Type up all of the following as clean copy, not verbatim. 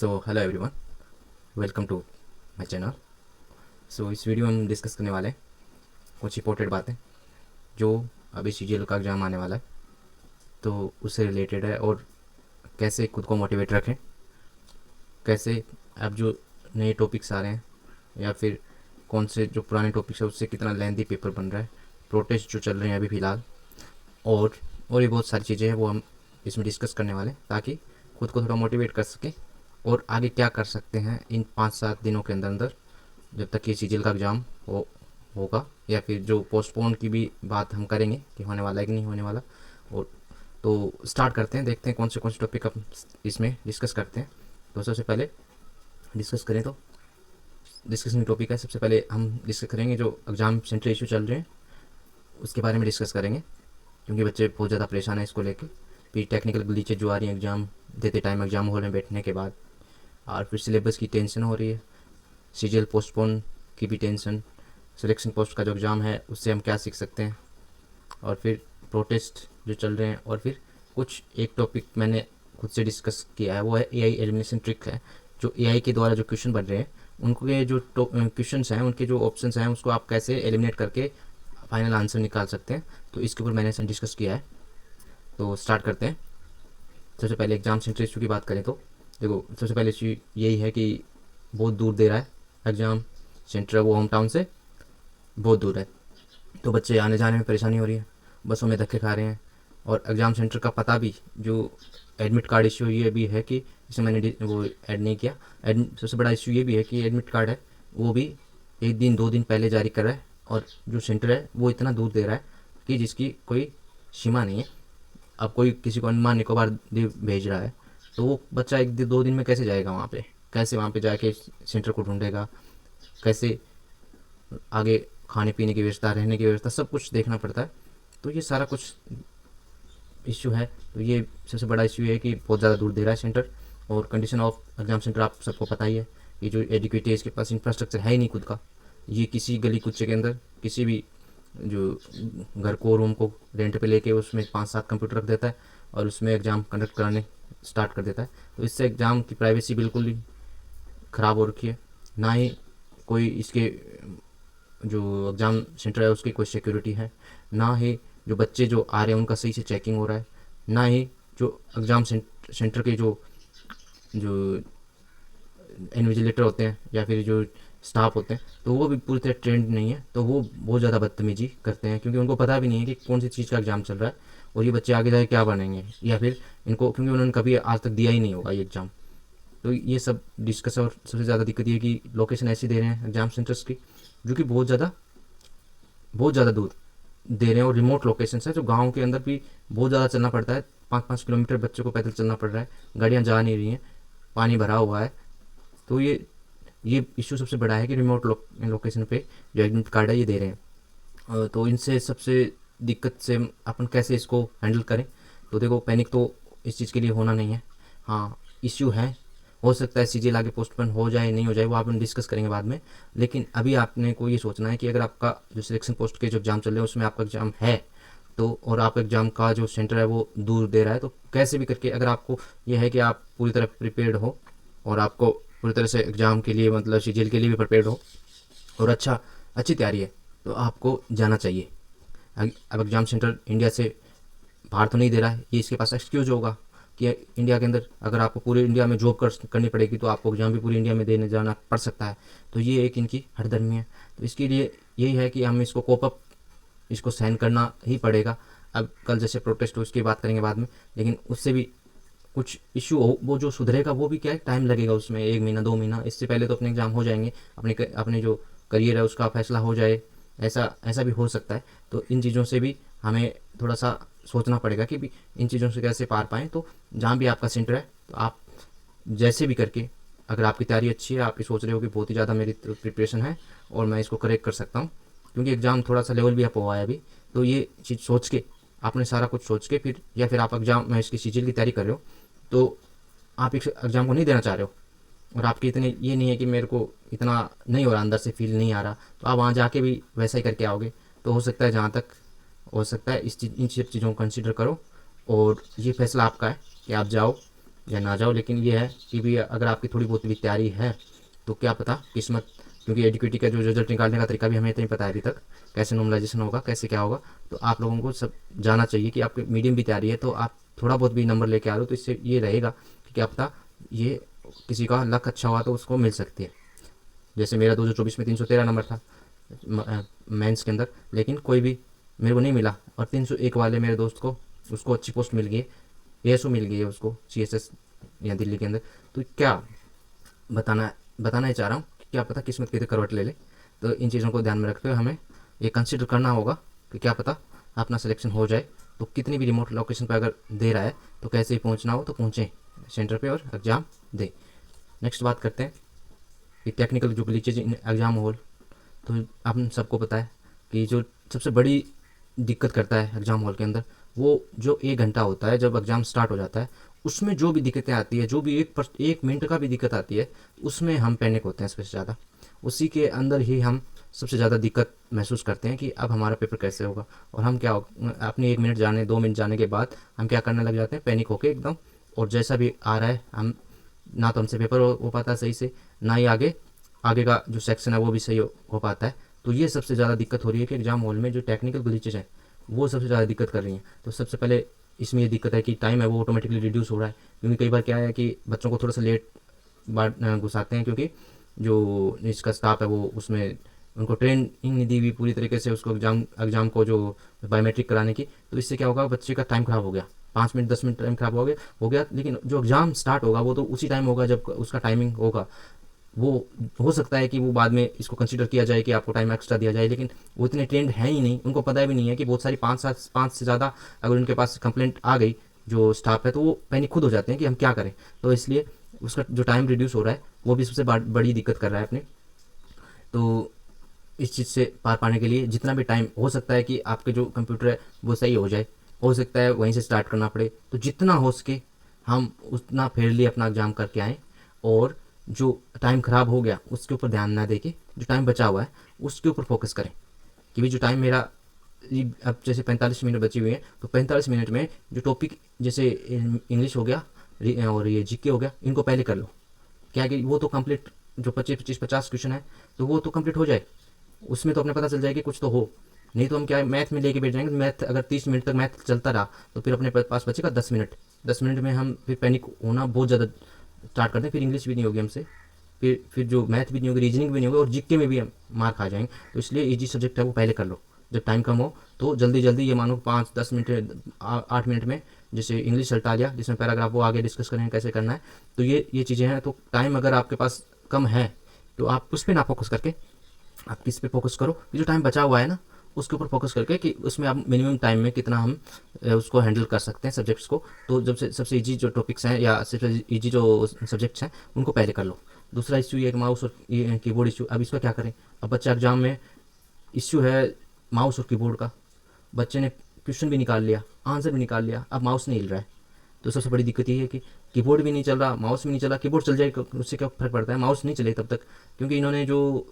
So hello everyone, welcome to my channel. इस video में हम डिस्कस करने वाले हैं कुछ इंपॉर्टेंट बातें जो अभी सीजीएल का एग्ज़ाम आने वाला है, तो उससे रिलेटेड है। और कैसे खुद को मोटिवेट रखें, कैसे अब जो नए टॉपिक्स आ रहे हैं या फिर कौन से जो पुराने टॉपिक्स है उससे कितना लेंथी पेपर बन रहा है, प्रोटेस्ट जो चल रहे हैं अभी फ़िलहाल, और भी बहुत सारी चीज़ें हैं वो हम इसमें डिस्कस करने वाले हैं, ताकि खुद को थोड़ा मोटिवेट कर सकें और आगे क्या कर सकते हैं इन 5-7 दिनों के अंदर अंदर, जब तक ये सीजीएल का एग्ज़ाम होगा, या फिर जो पोस्टपोन की भी बात हम करेंगे कि होने वाला है कि नहीं होने वाला। और तो स्टार्ट करते हैं, देखते हैं कौन से टॉपिक हम इसमें डिस्कस करते हैं। तो सबसे पहले डिस्कस करें तो डिस्कशन टॉपिक है, सबसे पहले हम डिस्कस करेंगे जो एग्ज़ाम सेंटर इशू चल रहे हैं उसके बारे में डिस्कस करेंगे, क्योंकि बच्चे बहुत ज़्यादा परेशान हैं इसको लेके। फिर टेक्निकल ग्लिचेज जो आ रही हैं एग्ज़ाम देते टाइम एग्ज़ाम हॉल में बैठने के बाद, और फिर सिलेबस की टेंशन हो रही है, सीजीएल पोस्टपोन की भी टेंशन, सिलेक्शन पोस्ट का जो एग्ज़ाम है उससे हम क्या सीख सकते हैं, और फिर प्रोटेस्ट जो चल रहे हैं, और फिर कुछ एक टॉपिक मैंने खुद से डिस्कस किया है वो है एआई एलिमिनेशन ट्रिक है। जो एआई के द्वारा जो क्वेश्चन बन रहे हैं उनके जो क्वेश्चंस हैं, उनके जो ऑप्शंस हैं उसको आप कैसे एलिमिनेट करके फाइनल आंसर निकाल सकते हैं, तो इसके ऊपर मैंने डिस्कस किया है। तो स्टार्ट करते हैं। सबसे पहले एग्ज़ाम सेंटर इशू की बात करें तो देखो, सबसे पहले इशू यही है कि बहुत दूर दे रहा है एग्ज़ाम सेंटर, वो होम टाउन से बहुत दूर है, तो बच्चे आने जाने में परेशानी हो रही है, बसों में धक्के खा रहे हैं। और एग्ज़ाम सेंटर का पता भी, जो एडमिट कार्ड इशू ये भी है कि इसे मैंने वो ऐड नहीं किया। सबसे बड़ा इशू ये भी है कि एडमिट कार्ड है वो भी 1 दिन 2 दिन पहले जारी कर रहा है, और जो सेंटर है वो इतना दूर दे रहा है कि जिसकी कोई सीमा नहीं है। अब कोई किसी को अंडमान निकोबार द्वीप भेज रहा है, तो वो बच्चा 1 2 दिन में कैसे जाएगा वहाँ पे, कैसे वहाँ पे जाके सेंटर को ढूंढेगा, कैसे आगे खाने पीने की व्यवस्था, रहने की व्यवस्था, सब कुछ देखना पड़ता है। तो ये सारा कुछ इश्यू है। तो ये सबसे बड़ा इश्यू है कि बहुत ज़्यादा दूर दे रहा है सेंटर। और कंडीशन ऑफ एग्ज़ाम सेंटर आप सबको पता ही है कि जो एडिक्वेट है इसके पास इंफ्रास्ट्रक्चर है ही नहीं खुद का। ये किसी गली कुच्चे के अंदर किसी भी जो घर को, रूम को रेंट पे लेके उसमें 5-7 कंप्यूटर रख देता है और उसमें एग्ज़ाम कंडक्ट कराने स्टार्ट कर देता है। तो इससे एग्ज़ाम की प्राइवेसी बिल्कुल ही ख़राब हो रखी है। ना ही कोई इसके जो एग्ज़ाम सेंटर है उसकी कोई सिक्योरिटी है, ना ही जो बच्चे जो आ रहे हैं उनका सही से चेकिंग हो रहा है, ना ही जो एग्ज़ाम सेंटर के जो जो इन्विजिलेटर होते हैं या फिर जो स्टाफ होते हैं, तो वो भी पूरी तरह ट्रेंड नहीं है। तो वो बहुत ज़्यादा बदतमीजी करते हैं, क्योंकि उनको पता भी नहीं है कि कौन सी चीज़ का एग्ज़ाम चल रहा है और ये बच्चे आगे जाके क्या बनेंगे, या फिर इनको, क्योंकि उन्होंने कभी आज तक दिया ही नहीं होगा ये एग्ज़ाम। तो ये सब डिस्कस। और सबसे ज़्यादा दिक्कत ये है कि लोकेशन ऐसी दे रहे हैं एग्ज़ाम सेंटर्स की जो कि बहुत ज़्यादा दूर दे रहे हैं, और रिमोट लोकेशन है जो गाँव के अंदर भी बहुत ज़्यादा चलना पड़ता है। 5-5 किलोमीटर बच्चों को पैदल चलना पड़ रहा है, गाड़ियाँ जा नहीं रही हैं, पानी भरा हुआ है। तो ये इशू सबसे बड़ा है कि रिमोट लोकेशन पे जो एडमिट कार्ड है ये दे रहे हैं। तो इनसे सबसे दिक्कत से अपन कैसे इसको हैंडल करें। तो देखो, पैनिक तो इस चीज़ के लिए होना नहीं है। हाँ, इश्यू है, हो सकता है सीजीएल आगे पोस्टपोन हो जाए नहीं हो जाए, वो अपन डिस्कस करेंगे बाद में। लेकिन अभी आपने को ये सोचना है कि अगर आपका जो सिलेक्शन पोस्ट के जो एग्ज़ाम चल रहे हैं उसमें आपका एग्ज़ाम है, तो और आप एग्ज़ाम का जो सेंटर है वो दूर दे रहा है, तो कैसे भी करके अगर आपको ये है कि आप पूरी तरह प्रिपेयर्ड हो और आपको पूरी तरह से एग्ज़ाम के लिए, मतलब सीजीएल के लिए भी प्रिपेयर्ड हो और अच्छी तैयारी है, तो आपको जाना चाहिए। अब एग्ज़ाम सेंटर इंडिया से बाहर तो नहीं दे रहा है, ये इसके पास एक्सक्यूज़ होगा कि इंडिया के अंदर अगर आपको पूरे इंडिया में जॉब करनी पड़ेगी तो आपको एग्ज़ाम भी पूरी इंडिया में देने जाना पड़ सकता है। तो ये एक इनकी हठधर्मी है। तो इसके लिए यही है कि हम इसको कोप अप, इसको सहन करना ही पड़ेगा। अब कल जैसे प्रोटेस्ट हो उसकी बात करेंगे बाद में, लेकिन उससे भी कुछ इशू हो, वो जो सुधरेगा वो भी क्या है, टाइम लगेगा उसमें, 1 महीना 2 महीना। इससे पहले तो अपने एग्ज़ाम हो जाएंगे, अपने जो करियर है उसका फैसला हो जाए, ऐसा ऐसा भी हो सकता है। तो इन चीज़ों से भी हमें थोड़ा सा सोचना पड़ेगा कि भी इन चीज़ों से कैसे पार पाएँ। तो जहाँ भी आपका सेंटर है, तो आप जैसे भी करके, अगर आपकी तैयारी अच्छी है, आप ये सोच रहे हो कि बहुत ही ज़्यादा मेरी प्रिपरेशन है और मैं इसको करेक्ट कर सकता हूँ, क्योंकि एग्ज़ाम थोड़ा सा लेवल भी अप हुआ है अभी, तो ये चीज़ सोच के, आपने सारा कुछ सोच के फिर, या फिर आप एग्ज़ाम में इसकी सीजीएल की तैयारी कर रहे हो, तो आप इस एग्ज़ाम को नहीं देना चाह रहे हो और आपके इतने ये नहीं है कि मेरे को इतना नहीं हो रहा, अंदर से फील नहीं आ रहा, तो आप वहाँ जाके भी वैसा ही करके आओगे। तो हो सकता है, जहाँ तक हो सकता है, इन सब चीज़ों को कंसिडर करो और ये फैसला आपका है कि आप जाओ या ना जाओ, लेकिन ये है कि भी अगर आपकी थोड़ी बहुत भी तैयारी है तो क्या पता किस्मत, क्योंकि एडीक्यूटी का जो रिजल्ट निकालने का तरीका भी हमें नहीं पता है अभी तक, कैसे नॉर्मलाइजेशन होगा, कैसे क्या होगा। तो आप लोगों को सब जाना चाहिए कि आपकी मीडियम भी तैयारी है तो आप थोड़ा बहुत भी नंबर लेके आ रहे हो तो इससे ये रहेगा कि क्या पता ये किसी का लक अच्छा हुआ तो उसको मिल सकती है। जैसे मेरा 2024 में 313 नंबर था मेंस के अंदर, लेकिन कोई भी मेरे को नहीं मिला, और 301 वाले मेरे दोस्त को उसको अच्छी पोस्ट मिल गई, एएसओ मिल गई है उसको, सीएसएस यहाँ दिल्ली के अंदर। तो क्या बताना ही चाह रहा हूँ कि क्या पता किस्मत कितने करवट ले ले। तो इन चीज़ों को ध्यान में रखते हुए हमें ये कंसिडर करना होगा कि क्या पता अपना सिलेक्शन हो जाए। तो कितनी भी रिमोट लोकेशन पर अगर दे रहा है तो कैसे ही पहुँचना हो तो पहुँचें सेंटर पे और एग्ज़ाम दें। नेक्स्ट बात करते हैं कि टेक्निकल जो ग्लिचेज इन एग्ज़ाम हॉल। तो आप सबको पता है कि जो सबसे बड़ी दिक्कत करता है एग्ज़ाम हॉल के अंदर, वो जो 1 घंटा होता है जब एग्ज़ाम स्टार्ट हो जाता है, उसमें जो भी दिक्कतें आती है, जो भी 1 मिनट का भी दिक्कत आती है, उसमें हम पैनिक होते हैं सबसे ज़्यादा। उसी के अंदर ही हम सबसे ज़्यादा दिक्कत महसूस करते हैं कि अब हमारा पेपर कैसे होगा, और हम क्या अपनी 1 मिनट जाने 2 मिनट जाने के बाद हम क्या करने लग जाते हैं, पैनिक होके एकदम। और जैसा भी आ रहा है हम ना तो हमसे पेपर हो पाता सही से, ना ही आगे का जो सेक्शन है वो भी सही हो पाता है। तो ये सबसे ज़्यादा दिक्कत हो रही है कि एग्जाम हॉल में जो टेक्निकल ग्लिचेज हैं वो सबसे ज़्यादा दिक्कत कर रही हैं। तो सबसे पहले इसमें ये दिक्कत है कि टाइम है वो ऑटोमेटिकली रिड्यूस हो रहा है, क्योंकि कई बार क्या है कि बच्चों को थोड़ा सा लेट घुसाते हैं, क्योंकि जो इसका स्टाफ है वो उसमें उनको ट्रेनिंग नहीं दी हुई पूरी तरीके से उसको एग्ज़ाम को जो बायोमेट्रिक कराने की। तो इससे क्या होगा, बच्चे का टाइम ख़राब हो गया, 5 मिनट 10 मिनट टाइम ख़राब हो गया। लेकिन जो एग्ज़ाम स्टार्ट होगा वो तो उसी टाइम होगा जब उसका टाइमिंग होगा। वो हो सकता है कि वो बाद में इसको कंसिडर किया जाए कि आपको टाइम एक्स्ट्रा दिया जाए, लेकिन वो इतने ट्रेंड हैं ही नहीं, उनको पता भी नहीं है कि बहुत सारी 5 से ज़्यादा अगर उनके पास कंप्लेंट आ गई जो स्टाफ है तो वो पैनिक खुद हो जाते हैं कि हम क्या करें। तो इसलिए उसका जो टाइम रिड्यूस हो रहा है वो भी सबसे बड़ी दिक्कत कर रहा है अपने। तो इस चीज़ से पार पाने के लिए जितना भी टाइम हो सकता है कि आपके जो कंप्यूटर है वो सही हो जाए, हो सकता है वहीं से स्टार्ट करना पड़े, तो जितना हो सके हम उतना फेयरली अपना एग्ज़ाम करके आएँ, और जो टाइम ख़राब हो गया उसके ऊपर ध्यान ना देके जो टाइम बचा हुआ है उसके ऊपर फोकस करें कि भाई जो टाइम मेरा अब जैसे 45 मिनट बची हुई है तो 45 मिनट में जो टॉपिक जैसे इंग्लिश हो गया और ये जीके हो गया, इनको पहले कर लो। क्या है कि वो तो कंप्लीट जो 25-50 क्वेश्चन है तो वो तो कंप्लीट हो जाए, उसमें तो अपने पता चल जाए कि कुछ तो हो। नहीं तो हम क्या है मैथ में लेके बैठ जाएंगे, मैथ अगर 30 मिनट तक मैथ चलता रहा तो फिर अपने पास बचेगा 10 मिनट। 10 मिनट में हम फिर पैनिक होना बहुत ज़्यादा स्टार्ट करते हैं, फिर इंग्लिश भी नहीं होगी हमसे, फिर जो मैथ भी नहीं होगी, रीजनिंग भी नहीं होगी, और जीके में भी हम मार खा जाएंगे। तो इसलिए ईजी सब्जेक्ट है वो पहले कर लो जब टाइम कम हो। तो जल्दी जल्दी ये मानो 5-10 मिनट 8 मिनट में जैसे इंग्लिश हटा लिया जिसमें पैराग्राफ वो आगे डिस्कस करेंगे कैसे करना है। तो ये चीज़ें हैं। तो टाइम अगर आपके पास कम है तो आप उस पर ना फोकस करके आप किस पे फोकस करो, ये जो टाइम बचा हुआ है ना उसके ऊपर फोकस करके कि उसमें आप मिनिमम टाइम में कितना हम उसको हैंडल कर सकते हैं सब्जेक्ट्स को। तो जब से सबसे इजी जो टॉपिक्स हैं या सबसे इजी जो सब्जेक्ट्स हैं उनको पहले कर लो। दूसरा इशू ये कि माउस और कीबोर्ड इशू, अब इसका क्या करें। अब बच्चा एग्जाम में इश्यू है माउस और कीबोर्ड का, बच्चे ने क्वेश्चन भी निकाल लिया, आंसर भी निकाल लिया, अब माउस नहीं हिल रहा है। तो सबसे बड़ी दिक्कत ये है कि कीबोर्ड भी नहीं चल रहा, माउस भी नहीं चला। कीबोर्ड चल जाए उससे क्या फ़र्क पड़ता है, माउस नहीं चले तब तक, क्योंकि इन्होंने जो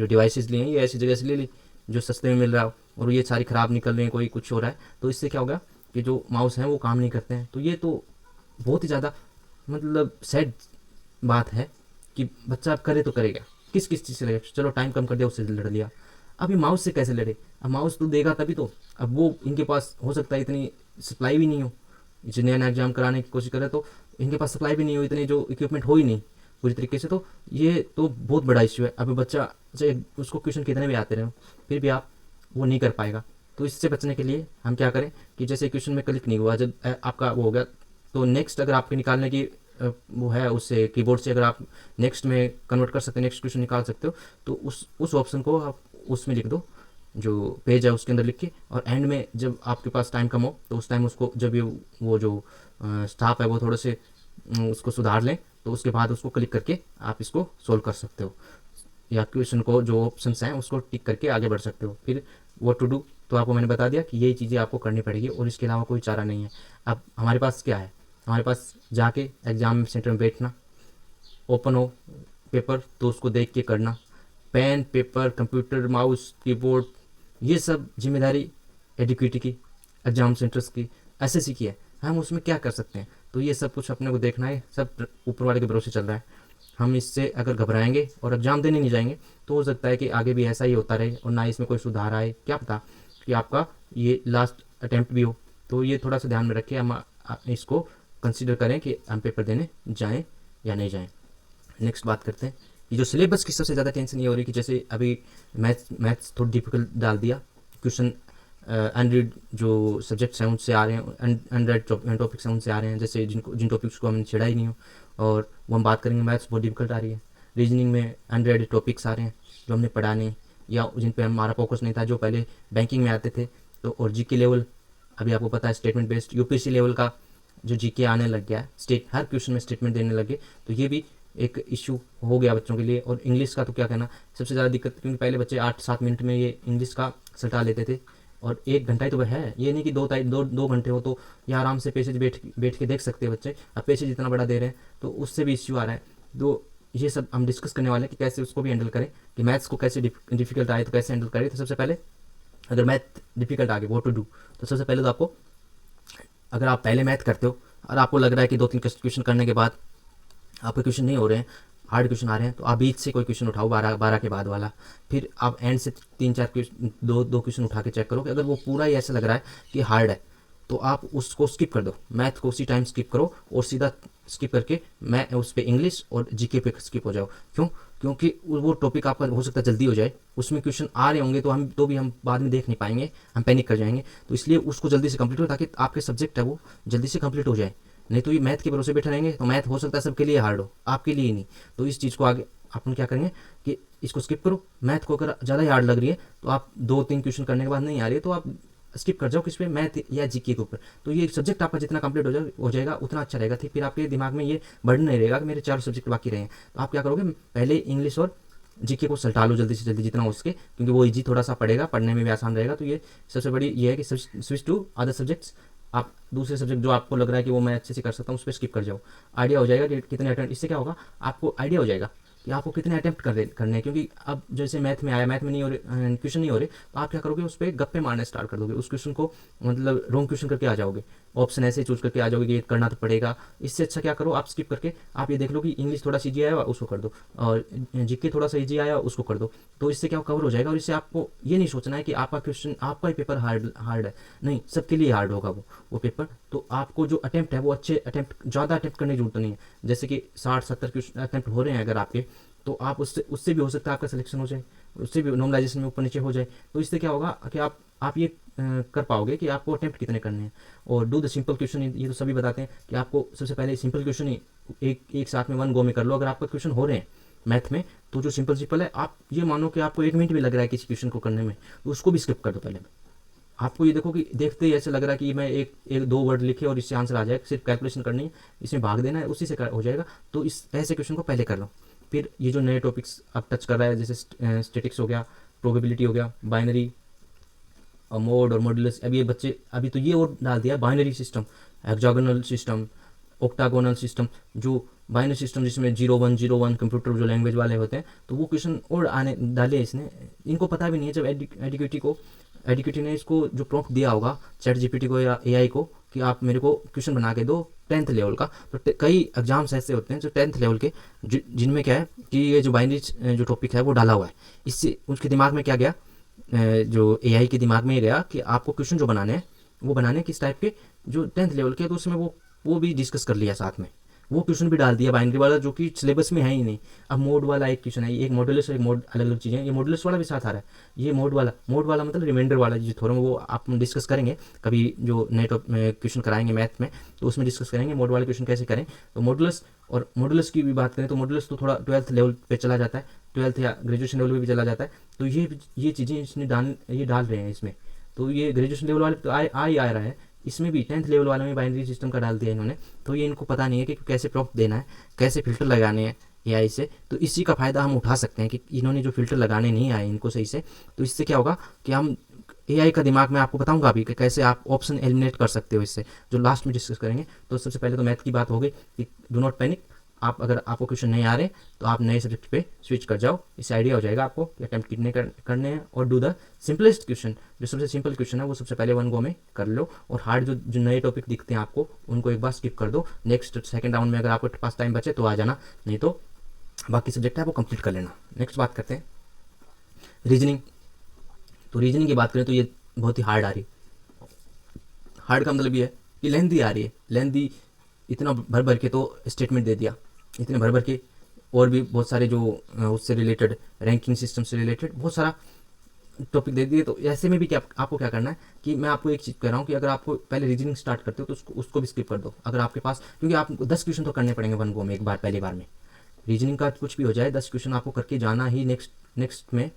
डिवाइसेस लिए हैं ये ऐसी जगह से ले ली जो सस्ते में मिल रहा हो, और ये सारी ख़राब निकल रही हैं, कोई कुछ हो रहा है। तो इससे क्या होगा कि जो माउस हैं वो काम नहीं करते हैं। तो ये तो बहुत ही ज़्यादा मतलब सैड बात है कि बच्चा अब करे तो करेगा किस किस चीज़ से लड़ेगा। चलो टाइम कम कर दिया उससे लड़ लिया, अब ये माउस से कैसे लड़े। अब माउस तो देगा तभी तो, अब वो इनके पास हो सकता है इतनी सप्लाई भी नहीं हो, जो नया नया एग्जाम कराने की कोशिश करे तो इनके पास सप्लाई भी नहीं हो, इतनी जो इक्विपमेंट हो ही नहीं पूरी तरीके से। तो ये तो बहुत बड़ा इश्यू है। अभी बच्चा चाहे उसको क्वेश्चन कितने भी आते रहे फिर भी आप वो नहीं कर पाएगा। तो इससे बचने के लिए हम क्या करें कि जैसे क्वेश्चन में क्लिक नहीं हुआ, जब आपका वो हो गया तो नेक्स्ट अगर आपके निकालने की वो है उससे कीबोर्ड से अगर आप नेक्स्ट में कन्वर्ट कर सकते हो, नेक्स्ट क्वेश्चन निकाल सकते हो, तो उस ऑप्शन को आप उसमें लिख दो जो पेज है उसके अंदर लिख के, और एंड में जब आपके पास टाइम कम हो तो उस टाइम उसको जब ये वो जो स्टाफ है वो थोड़े से उसको सुधार लें तो उसके बाद उसको क्लिक करके आप इसको सोल्व कर सकते हो, या क्वेश्चन को जो ऑप्शंस हैं उसको टिक करके आगे बढ़ सकते हो। फिर वो टू डू तो आपको मैंने बता दिया कि यही चीज़ें आपको करनी पड़ेगी और इसके अलावा कोई चारा नहीं है। अब हमारे पास क्या है, हमारे पास जाके एग्ज़ाम सेंटर में बैठना, ओपन हो पेपर तो उसको देख के करना, pen paper computer mouse keyboard ये सब जिम्मेदारी एडुकेटी की, एग्ज़ाम सेंटर्स की, एसएससी की है। हम उसमें क्या कर सकते हैं। तो ये सब कुछ अपने को देखना है, सब ऊपर वाले के भरोसे चल रहा है। हम इससे अगर घबराएंगे और एग्ज़ाम देने नहीं जाएंगे तो हो सकता है कि आगे भी ऐसा ही होता रहे और ना इसमें कोई सुधार आए, क्या पता कि आपका ये लास्ट अटैम्प्ट भी हो। तो ये थोड़ा सा ध्यान में रखें, हम इसको कंसिडर करें कि हम पेपर देने जाएं या नहीं जाएं। नेक्स्ट बात करते हैं कि जो सिलेबस की सबसे ज़्यादा टेंशन ये हो रही है कि जैसे अभी मैथ्स थोड़ा डिफिकल्ट डाल दिया, क्वेश्चन अनरीड जो सब्जेक्ट्स हैं उनसे आ रहे हैं, अनरेड टॉपिक्स हैं उनसे आ रहे हैं, जैसे जिन टॉपिक्स को हमने छेड़ा ही नहीं हो, और वो हम बात करेंगे मैथ्स बहुत डिफिकल्ट आ रही है। रीजनिंग में अनरेड टॉपिक्स आ रहे हैं जो हमने पढ़ा नहीं या जिन पे हमारा फोकस नहीं था, जो पहले बैंकिंग में आते थे। तो और जीके लेवल, अभी आपको पता है स्टेटमेंट बेस्ड यूपीएससी लेवल का जो जीके आने लग गया है, हर क्वेश्चन में स्टेटमेंट देने लगे, तो ये भी एक इशू हो गया बच्चों के लिए। और इंग्लिश का तो क्या कहना, सबसे ज़्यादा दिक्कत, क्योंकि पहले बच्चे 8-7 मिनट में ये इंग्लिश का सटा लेते थे, और 1 घंटा ही तो वह है, ये नहीं कि दो घंटे हो तो ये आराम से पेसेज बैठ के देख सकते हैं बच्चे। अब पेसेज इतना बड़ा दे रहे हैं तो उससे भी इश्यू आ रहा है। तो ये सब हम डिस्कस करने वाले हैं कि कैसे उसको भी हैंडल करें, कि मैथ्स को कैसे डिफिकल्ट आए तो कैसे हैंडल करें। तो सबसे पहले अगर मैथ डिफिकल्ट आ गया, व्हाट टू डू, तो सबसे पहले तो आपको, अगर आप पहले मैथ करते हो और आपको लग रहा है कि 2-3 क्वेश्चन करने के बाद आपके क्वेश्चन नहीं हो रहे हैं, हार्ड क्वेश्चन आ रहे हैं, तो आप बीच से कोई क्वेश्चन उठाओ, 12 के बाद वाला, फिर आप एंड से 3-4 क्वेश्चन, दो क्वेश्चन उठा के चेक करो कि अगर वो पूरा ही ऐसा लग रहा है कि हार्ड है तो आप उसको स्किप कर दो, मैथ को उसी टाइम स्किप करो और सीधा स्किप करके मैं उस पर इंग्लिश और जीके पे स्किप हो जाओ। क्यों? क्योंकि वो टॉपिक आपका हो सकता है जल्दी हो जाए, उसमें क्वेश्चन आ रहे होंगे तो भी हम बाद में देख नहीं पाएंगे, हम पैनिक कर जाएंगे। तो इसलिए उसको जल्दी से कंप्लीट हो ताकि आपके सब्जेक्ट है वो जल्दी से कंप्लीट हो जाए। नहीं तो ये मैथ के भरोसे बैठे रहेंगे तो मैथ हो सकता है सबके लिए हार्ड हो, आपके लिए ही नहीं। तो इस चीज़ को आगे अपन क्या करेंगे कि इसको स्किप करो। मैथ को अगर ज़्यादा ही हार्ड लग रही है तो आप 2-3 क्वेश्चन करने के बाद नहीं आ रही है तो आप स्किप कर जाओ किस पे, मैथ या जीके के ऊपर। तो ये सब्जेक्ट आपका जितना कंप्लीट हो जाएगा उतना अच्छा रहेगा। फिर आपके दिमाग में ये बर्डन नहीं रहेगा कि मेरे 4 सब्जेक्ट बाकी रहे हैं। तो आप क्या करोगे, पहले इंग्लिश और जीके को सल्टा लो जल्दी से जल्दी जितना हो सके, क्योंकि वो इजी थोड़ा सा पड़ेगा, पढ़ने में भी आसान रहेगा। तो ये सबसे बड़ी ये है कि स्विच टू अदर सब्जेक्ट्स। आप दूसरे सब्जेक्ट जो आपको लग रहा है कि वो मैं अच्छे से कर सकता हूँ उस पर स्किप कर जाओ। आइडिया हो जाएगा कि कितने अटेम्प्ट, इससे क्या होगा आपको आइडिया हो जाएगा कि आपको कितने अटेम्प्ट करने हैं। क्योंकि अब जैसे मैथ में आया, मैथ में नहीं हो रहे क्वेश्चन नहीं हो रहे, तो आप क्या करोगे, उस पर गप्पे मारने स्टार्ट कर दोगे, उस क्वेश्चन को मतलब रॉन्ग क्वेश्चन करके आ जाओगे, ऑप्शन ऐसे चूज करके आ जाओगे कि ये करना तो पड़ेगा। इससे अच्छा क्या करो, आप स्किप करके आप ये देख लो कि इंग्लिश थोड़ा सा ईजी आया उसको कर दो और जीके थोड़ा सा ईजी आया उसको कर दो। तो इससे क्या कवर हो जाएगा। और इससे आपको ये नहीं सोचना है कि आपका क्वेश्चन, आपका ही पेपर हार्ड है, नहीं, सबके लिए हार्ड होगा वो पेपर। तो आपको जो अटेम्प्ट है वो अच्छे अटेम्प्ट, ज़्यादा अटेम्प्ट करने की जरूरत नहीं है। जैसे कि 60-70 क्वेश्चन अटेम्प्ट हो रहे हैं अगर आपके, तो आप उससे भी हो सकता है आपका सिलेक्शन हो जाए, उससे भी नॉर्मलाइजेशन में ऊपर नीचे हो जाए। तो इससे क्या होगा कि आप ये कर पाओगे कि आपको अटेम्प्ट कितने करने हैं। और डू द सिंपल क्वेश्चन, ये तो सभी बताते हैं कि आपको सबसे पहले सिंपल क्वेश्चन ही एक साथ में 1 गो में कर लो। अगर आपका क्वेश्चन हो रहे हैं मैथ में तो जो सिंपल है, आप ये मानो कि आपको 1 मिनट भी लग रहा है किसी क्वेश्चन को करने में, तो उसको भी स्किप कर दो पहले। आपको ये देखो कि देखते ही ऐसे लग रहा है कि मैं एक 2 वर्ड लिखे और इससे आंसर आ जाए, सिर्फ कैलकुलेशन करनी है, इसमें भाग देना है, उसी से हो जाएगा। तो इस ऐसे क्वेश्चन को पहले कर लो। फिर ये जो नए टॉपिक्स अब टच कर रहा है, जैसे स्टेटिक्स हो गया, प्रोबेबिलिटी हो गया, बाइनरी और मोड और मॉड्यूलस। अब ये बच्चे अभी तो ये और डाल दिया binary system, hexagonal system, octagonal system. जो बाइनरी सिस्टम जिसमें 0-1-0-1 कंप्यूटर जो लैंग्वेज वाले होते हैं, तो वो क्वेश्चन और आने डाले इसने, इनको पता भी नहीं है। जब एडिक्यूटी ने इसको जो प्रॉम्प्ट दिया होगा चैट जीपीटी को या एआई को कि आप मेरे को क्वेश्चन बना के दो 10th लेवल का, तो कई एग्जाम्स ऐसे होते हैं जो 10th लेवल के, जिनमें क्या है कि ये जो बाइनरी जो टॉपिक है वो डाला हुआ है। इससे उसके दिमाग में क्या गया, जो एआई के दिमाग में ये गया कि आपको क्वेश्चन जो बनाने हैं वो बनाने किस टाइप के, जो 10th लेवल के। तो उसमें वो भी डिस्कस कर लिया साथ में, वो क्वेश्चन भी डाल दिया बाइनरी वाला जो कि सिलेबस में है ही नहीं। अब मोड वाला एक क्वेश्चन है, एक मॉडुलस और एक मोड, अलग अलग चीज़ें। ये मॉडुलस वाला भी साथ आ रहा है, ये मोड वाला मतलब रिमाइंडर वाला जो थोड़ा वो आप डिस्कस करेंगे कभी, जो नए क्वेश्चन कराएंगे मैथ में तो उसमें डिस्कस करेंगे मोड वाले क्वेश्चन कैसे करें। तो मॉडुलस की भी बात करें तो मॉडुलस तो थोड़ा 12th लेवल पे चला जाता है, 12th या ग्रेजुएशन लेवल पे भी चला जाता है। तो ये चीज़ें इसने डाल रहे हैं इसमें। तो ये ग्रेजुएशन लेवल वाले तो आ रहा है, इसमें भी 10th लेवल वाले में बाइनरी सिस्टम का डाल दिया इन्होंने। तो ये इनको पता नहीं है कि कैसे प्रॉम्प्ट देना है, कैसे फिल्टर लगाने हैं एआई से। तो इसी का फ़ायदा हम उठा सकते हैं कि इन्होंने जो फिल्टर लगाने नहीं आए इनको सही से, तो इससे क्या होगा कि हम एआई का दिमाग में आपको बताऊंगा अभी कि कैसे आप ऑप्शन एलिमिनेट कर सकते हो इससे, जो लास्ट में डिस्कस करेंगे। तो सबसे पहले तो मैथ की बात हो गई कि डू नॉट पैनिक, आप अगर आपको क्वेश्चन नहीं आ रहे तो आप नए सब्जेक्ट पे स्विच कर जाओ, इससे आइडिया हो जाएगा आपको कि अटैम्प्ट कितने करने हैं। और डू द सिंपलेस्ट क्वेश्चन, जो सबसे सिंपल क्वेश्चन है वो सबसे पहले वन गो में कर लो, और हार्ड जो नए टॉपिक दिखते हैं आपको उनको एक बार स्किप कर दो। नेक्स्ट सेकंड राउंड में अगर आपके पास टाइम बचे तो आ जाना, नहीं तो बाकी सब्जेक्ट है वो कंप्लीट कर लेना। नेक्स्ट बात करते हैं रीजनिंग। तो रीजनिंग की बात करें तो ये बहुत ही हार्ड आ रही है। हार्ड का मतलब ये है कि लेंथी आ रही है, लेंथी इतना भर भर के तो स्टेटमेंट दे दिया, इतने भर भर के, और भी बहुत सारे जो उससे रिलेटेड रैंकिंग सिस्टम से रिलेटेड बहुत सारा टॉपिक दे दिए। तो ऐसे में भी क्या आपको क्या करना है कि मैं आपको एक चीज़ कह रहा हूँ कि अगर आपको पहले रीजनिंग स्टार्ट करते हो तो उसको भी स्किप कर दो अगर आपके पास, क्योंकि आपको 10 क्वेश्चन तो करने पड़ेंगे वन गो में, एक बार पहली बार में। रीजनिंग का कुछ भी हो जाए 10 क्वेश्चन आपको करके जाना ही, नेक्स्ट में